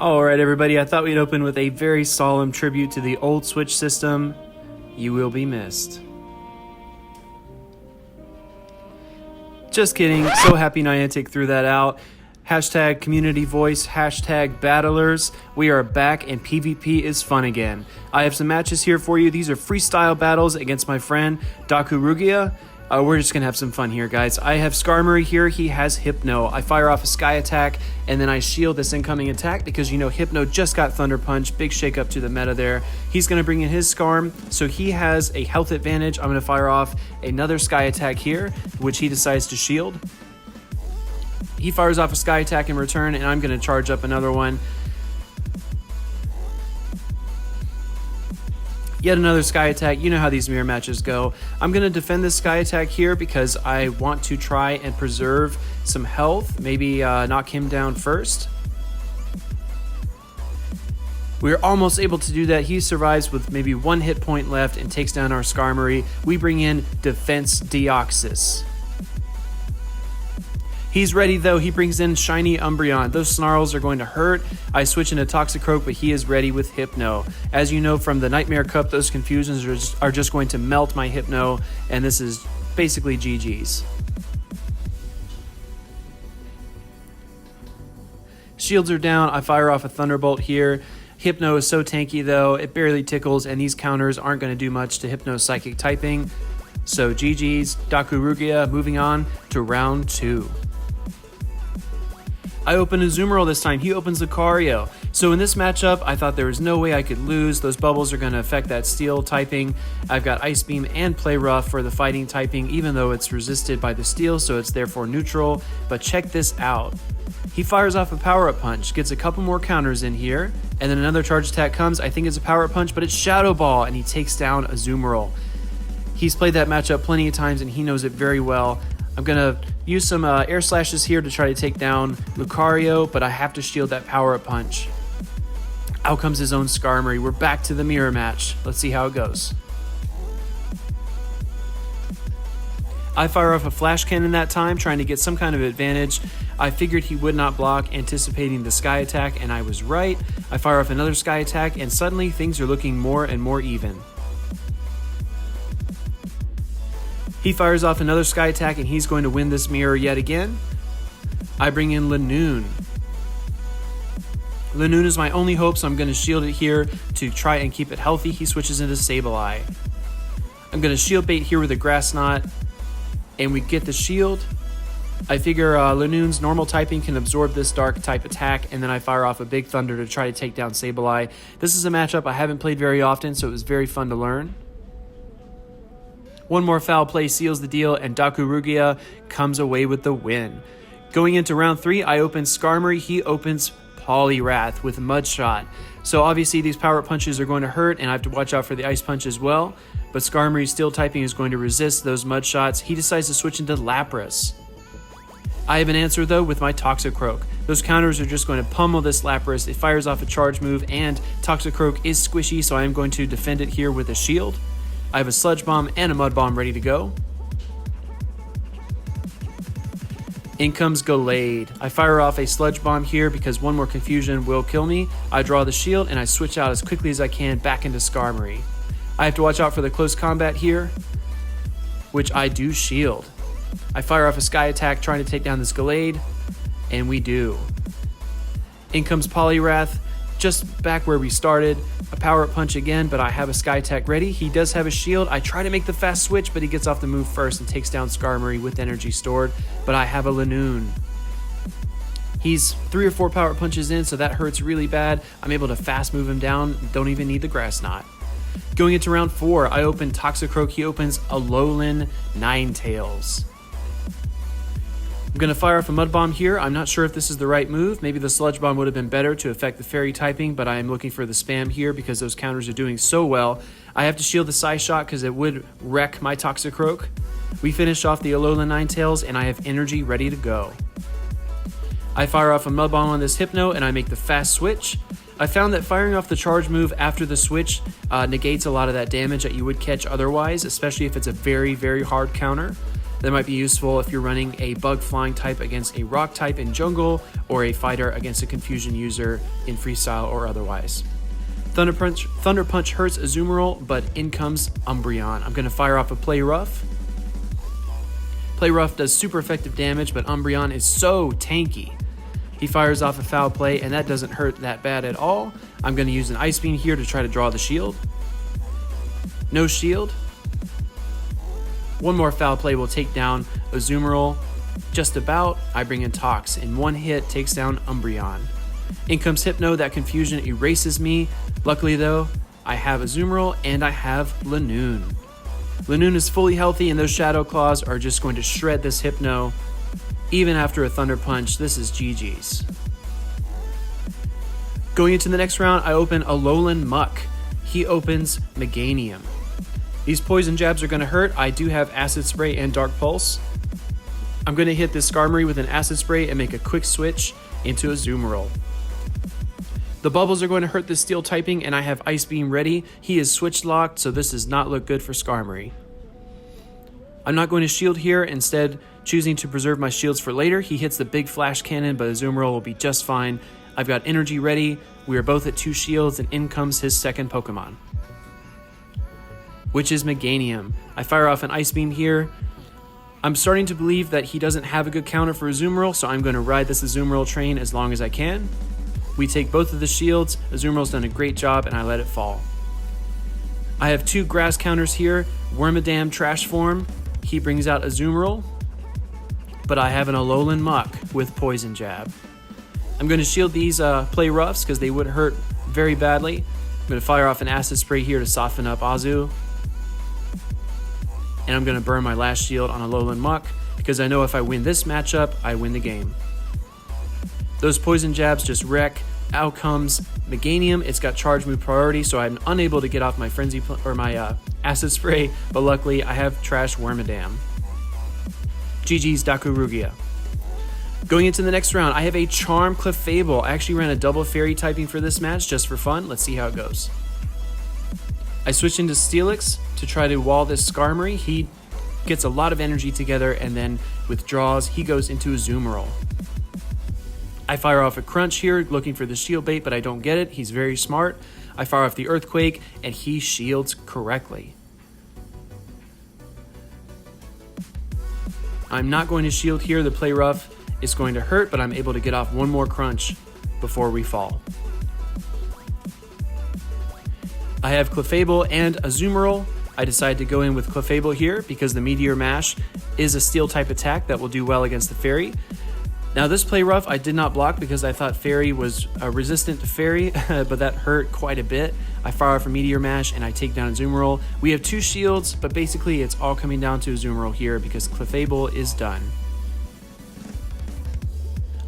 Alright everybody, I thought we'd open with a very solemn tribute to the old Switch system. You will be missed. Just kidding, so happy Niantic threw that out. Hashtag community voice, hashtag battlers. We are back and PvP is fun again. I have some matches here for you. These are freestyle battles against my friend DakuRugia. We're just going to have some fun here, guys. I have Skarmory here. He has Hypno. I fire off a Sky Attack, and then I shield this incoming attack because, you know, Hypno just got Thunder Punch. Big shake up to the meta there. He's going to bring in his Skarm, so he has a health advantage. I'm going to fire off another Sky Attack here, which he decides to shield. He fires off a Sky Attack in return, and I'm going to charge up another one. Yet another Sky Attack. You know how these mirror matches go. I'm going to defend this Sky Attack here because I want to try and preserve some health. Maybe knock him down first. We're almost able to do that. He survives with maybe one hit point left and takes down our Skarmory. We bring in Defense Deoxys. He's ready though. He brings in Shiny Umbreon. Those Snarls are going to hurt. I switch into Toxicroak, but he is ready with Hypno. As you know from the Nightmare Cup, those confusions are just going to melt my Hypno, and this is basically GG's. Shields are down. I fire off a Thunderbolt here. Hypno is so tanky though, it barely tickles, and these counters aren't going to do much to Hypno's Psychic typing. So GG's, DakuRugia. Moving on to round 2. I open Azumarill this time. He opens Lucario. So in this matchup, I thought there was no way I could lose. Those bubbles are going to affect that steel typing. I've got Ice Beam and Play Rough for the fighting typing, even though it's resisted by the steel, so it's therefore neutral. But check this out. He fires off a Power-Up Punch, gets a couple more counters in here, and then another charge attack comes. I think it's a Power-Up Punch, but it's Shadow Ball, and he takes down Azumarill. He's played that matchup plenty of times, and he knows it very well. I'm going to use some Air Slashes here to try to take down Lucario, but I have to shield that Power-Up Punch. Out comes his own Skarmory. We're back to the mirror match. Let's see how it goes. I fire off a Flash Cannon that time, trying to get some kind of advantage. I figured he would not block, anticipating the Sky Attack, and I was right. I fire off another Sky Attack, and suddenly things are looking more and more even. He fires off another Sky Attack, and he's going to win this mirror yet again. I bring in Lanoon. Lanoon is my only hope, so I'm going to shield it here to try and keep it healthy. He switches into Sableye. I'm going to shield bait here with a Grass Knot, and we get the shield. I figure Lanoon's normal typing can absorb this dark type attack, and then I fire off a Big Thunder to try to take down Sableye. This is a matchup I haven't played very often, so it was very fun to learn. One more foul play seals the deal, and DakuRugia comes away with the win. Going into round 3, I open Skarmory. He opens Poliwrath with Mudshot. So obviously these Power Punches are going to hurt, and I have to watch out for the Ice Punch as well. But Skarmory's Steel typing is going to resist those Mud Shots. He decides to switch into Lapras. I have an answer though with my Toxicroak. Those counters are just going to pummel this Lapras. It fires off a charge move, and Toxicroak is squishy, so I am going to defend it here with a shield. I have a Sludge Bomb and a Mud Bomb ready to go. In comes Gallade. I fire off a Sludge Bomb here because one more confusion will kill me. I draw the shield, and I switch out as quickly as I can back into Skarmory. I have to watch out for the close combat here, which I do shield. I fire off a Sky Attack trying to take down this Gallade, and we do. In comes Poliwrath, just back where we started. A Power-Up Punch again, but I have a Sky Attack ready. He does have a shield. I try to make the fast switch, but he gets off the move first and takes down Skarmory with energy stored, but I have a Lanoon. He's 3 or 4 Power Punches in, so that hurts really bad. I'm able to fast move him down, don't even need the Grass Knot. Going into round 4, I open Toxicroak. He opens Alolan Ninetales. I'm going to fire off a Mud Bomb here. I'm not sure if this is the right move. Maybe the Sludge Bomb would have been better to affect the Fairy typing, but I am looking for the spam here because those counters are doing so well. I have to shield the Psy Shot because it would wreck my Toxicroak. We finish off the Alolan Ninetales, and I have energy ready to go. I fire off a Mud Bomb on this Hypno, and I make the fast switch. I found that firing off the charge move after the switch negates a lot of that damage that you would catch otherwise, especially if it's a very, very hard counter. That might be useful if you're running a bug flying type against a rock type in jungle, or a fighter against a confusion user in freestyle or otherwise. Thunder Punch hurts Azumarill, but in comes Umbreon. I'm going to fire off a Play Rough. Play Rough does super effective damage, but Umbreon is so tanky. He fires off a Foul Play, and that doesn't hurt that bad at all. I'm going to use an Ice Beam here to try to draw the shield. No shield. One more Foul Play will take down Azumarill. Just about. I bring in Tox. In one hit, takes down Umbreon. In comes Hypno. That confusion erases me. Luckily though, I have Azumarill and I have Lanoon. Lanoon is fully healthy, and those Shadow Claws are just going to shred this Hypno. Even after a Thunder Punch, this is GG's. Going into the next round, I open Alolan Muck. He opens Meganium. These poison jabs are going to hurt. I do have Acid Spray and Dark Pulse. I'm going to hit this Skarmory with an Acid Spray and make a quick switch into Azumarill. The bubbles are going to hurt the Steel typing, and I have Ice Beam ready. He is switch locked, so this does not look good for Skarmory. I'm not going to shield here, instead choosing to preserve my shields for later. He hits the big Flash Cannon, but Azumarill will be just fine. I've got energy ready. We are both at 2 shields, and in comes his second Pokemon, which is Meganium. I fire off an Ice Beam here. I'm starting to believe that he doesn't have a good counter for Azumarill, so I'm going to ride this Azumarill train as long as I can. We take both of the shields. Azumarill's done a great job, and I let it fall. I have 2 grass counters here. Wormadam Trash Form. He brings out Azumarill, but I have an Alolan Muck with Poison Jab. I'm going to shield these Play Roughs because they would hurt very badly. I'm going to fire off an Acid Spray here to soften up Azu. And I'm going to burn my last shield on Alolan Muck because I know if I win this matchup, I win the game. Those Poison Jabs just wreck. Out comes Meganium. It's got Charge Move priority, so I'm unable to get off my my Acid Spray, but luckily I have Trash Wormadam. GG's DakuRugia. Going into the next round, I have a Charm Clefable. I actually ran a double Fairy typing for this match just for fun. Let's see how it goes. I switch into Steelix to try to wall this Skarmory. He gets a lot of energy together and then withdraws. He goes into Azumarill. I fire off a Crunch here looking for the shield bait, but I don't get it. He's very smart. I fire off the Earthquake and he shields correctly. I'm not going to shield here. The Play Rough is going to hurt, but I'm able to get off one more Crunch before we fall. I have Clefable and Azumarill. I decided to go in with Clefable here because the Meteor Mash is a Steel type attack that will do well against the Fairy. Now this Play Rough I did not block because I thought Fairy was resistant to Fairy, but that hurt quite a bit. I fire off a Meteor Mash and I take down Azumarill. We have 2 shields, but basically it's all coming down to Azumarill here because Clefable is done.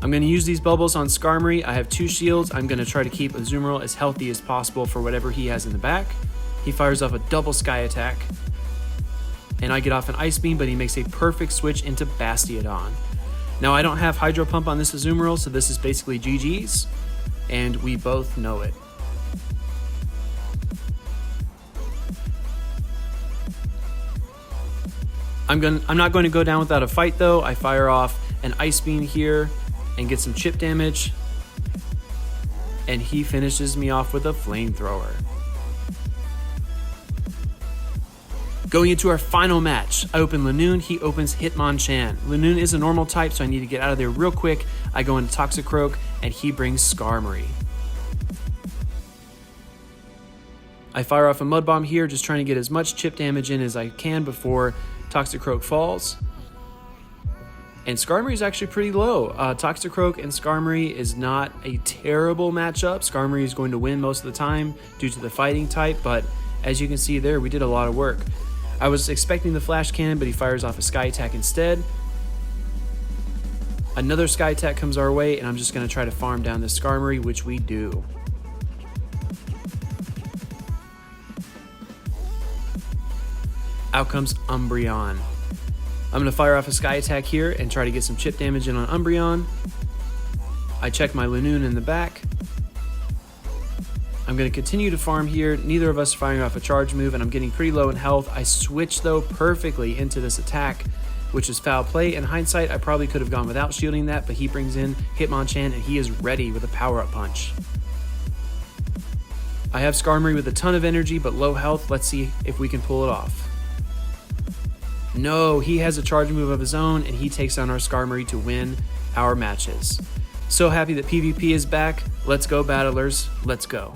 I'm going to use these bubbles on Skarmory. I have 2 shields. I'm going to try to keep Azumarill as healthy as possible for whatever he has in the back. He fires off a double Sky Attack, and I get off an Ice Beam, but he makes a perfect switch into Bastiodon. Now I don't have Hydro Pump on this Azumarill, so this is basically GG's, and we both know it. I'm not going to go down without a fight though. I fire off an Ice Beam here and get some chip damage, and he finishes me off with a Flamethrower. Going into our final match, I open Lanoon, he opens Hitmonchan. Lanoon is a normal type, so I need to get out of there real quick. I go into Toxicroak, and he brings Skarmory. I fire off a Mud Bomb here, just trying to get as much chip damage in as I can before Toxicroak falls. And Skarmory is actually pretty low. Toxicroak and Skarmory is not a terrible matchup. Skarmory is going to win most of the time due to the fighting type, but as you can see there, we did a lot of work. I was expecting the Flash Cannon, but he fires off a Sky Attack instead. Another Sky Attack comes our way, and I'm just going to try to farm down this Skarmory, which we do. Out comes Umbreon. I'm going to fire off a Sky Attack here and try to get some chip damage in on Umbreon. I check my Lanoon in the back. I'm going to continue to farm here. Neither of us firing off a charge move, and I'm getting pretty low in health. I switch though perfectly into this attack. which is foul play. In hindsight, I probably could have gone without shielding that, but he brings in Hitmonchan and he is ready with a power-up punch. I have Skarmory with a ton of energy but low health. Let's see if we can pull it off. No, he has a charge move of his own and he takes down our Skarmory to win our matches. So happy that PvP is back. Let's go, battlers. Let's go.